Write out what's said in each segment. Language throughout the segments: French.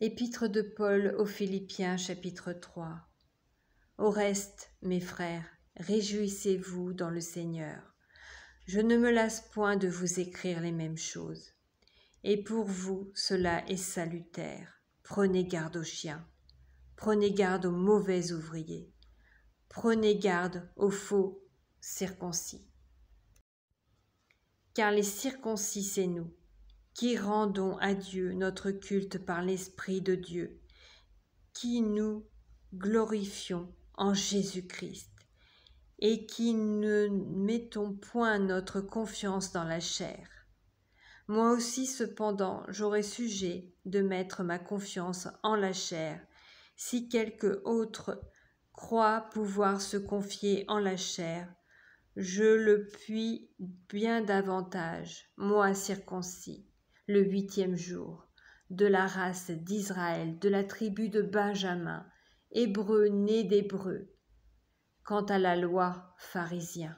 Épître de Paul aux Philippiens, chapitre 3. Au reste, mes frères, réjouissez-vous dans le Seigneur. Je ne me lasse point de vous écrire les mêmes choses. Et pour vous, cela est salutaire. Prenez garde aux chiens. Prenez garde aux mauvais ouvriers. Prenez garde aux faux circoncis. Car les circoncis, c'est nous, qui rendons à Dieu notre culte par l'Esprit de Dieu, qui nous glorifions en Jésus-Christ, et qui ne mettons point notre confiance dans la chair. Moi aussi, cependant, j'aurais sujet de mettre ma confiance en la chair, si quelque autre croit pouvoir se confier en la chair, je le puis bien davantage, moi circoncis, le 8e jour, de la race d'Israël, de la tribu de Benjamin, hébreu né d'hébreu. Quant à la loi, pharisien.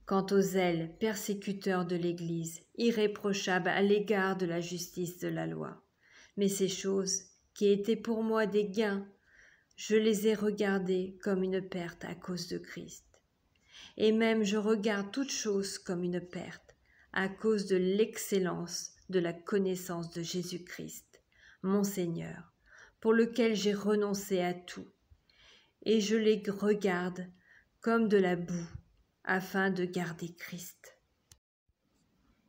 Quant aux zèles, persécuteurs de l'Église, irréprochables à l'égard de la justice de la loi. Mais ces choses, qui étaient pour moi des gains, je les ai regardées comme une perte à cause de Christ. Et même je regarde toutes choses comme une perte, à cause de l'excellence de la connaissance de Jésus-Christ, mon Seigneur, pour lequel j'ai renoncé à tout, et je les regarde comme de la boue, afin de garder Christ,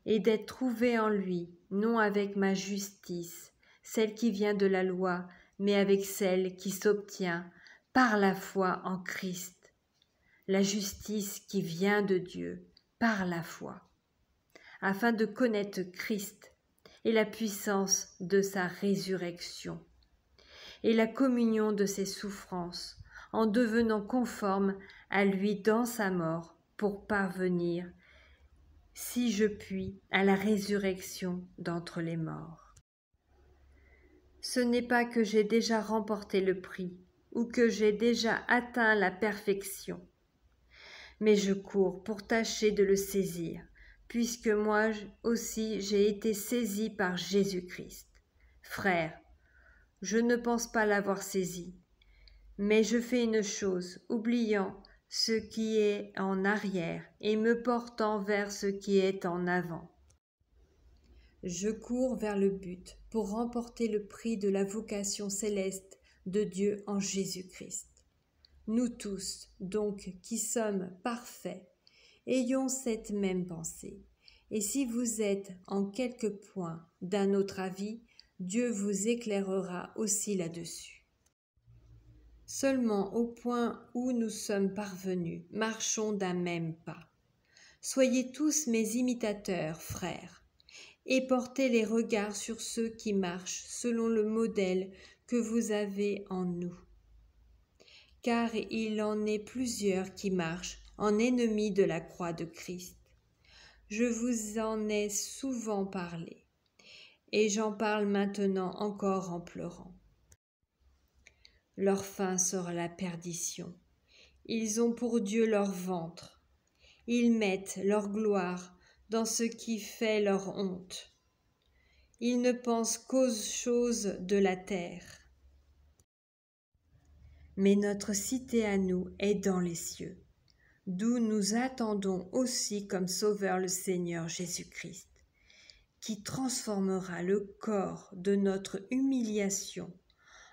et d'être trouvé en lui, non avec ma justice, celle qui vient de la loi, mais avec celle qui s'obtient par la foi en Christ, la justice qui vient de Dieu par la foi, afin de connaître Christ et la puissance de sa résurrection, et la communion de ses souffrances, en devenant conforme à lui dans sa mort, pour parvenir, si je puis, à la résurrection d'entre les morts. Ce n'est pas que j'ai déjà remporté le prix, ou que j'ai déjà atteint la perfection, mais je cours pour tâcher de le saisir, puisque moi aussi j'ai été saisi par Jésus-Christ. Frères, je ne pense pas l'avoir saisi, mais je fais une chose, oubliant ce qui est en arrière et me portant vers ce qui est en avant. Je cours vers le but pour remporter le prix de la vocation céleste de Dieu en Jésus-Christ. Nous tous, donc, qui sommes parfaits, ayons cette même pensée. Et si vous êtes en quelque point d'un autre avis, Dieu vous éclairera aussi là-dessus. Seulement au point où nous sommes parvenus, marchons d'un même pas. Soyez tous mes imitateurs, frères, et portez les regards sur ceux qui marchent selon le modèle que vous avez en nous. Car il en est plusieurs qui marchent en ennemis de la croix de Christ. Je vous en ai souvent parlé, et j'en parle maintenant encore en pleurant. Leur fin sera la perdition. Ils ont pour Dieu leur ventre. Ils mettent leur gloire dans ce qui fait leur honte. Ils ne pensent qu'aux choses de la terre. Mais notre cité à nous est dans les cieux, d'où nous attendons aussi comme Sauveur le Seigneur Jésus-Christ, qui transformera le corps de notre humiliation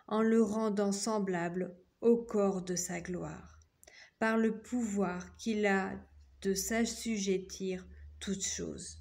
en le rendant semblable au corps de sa gloire, par le pouvoir qu'il a de s'assujettir toutes choses.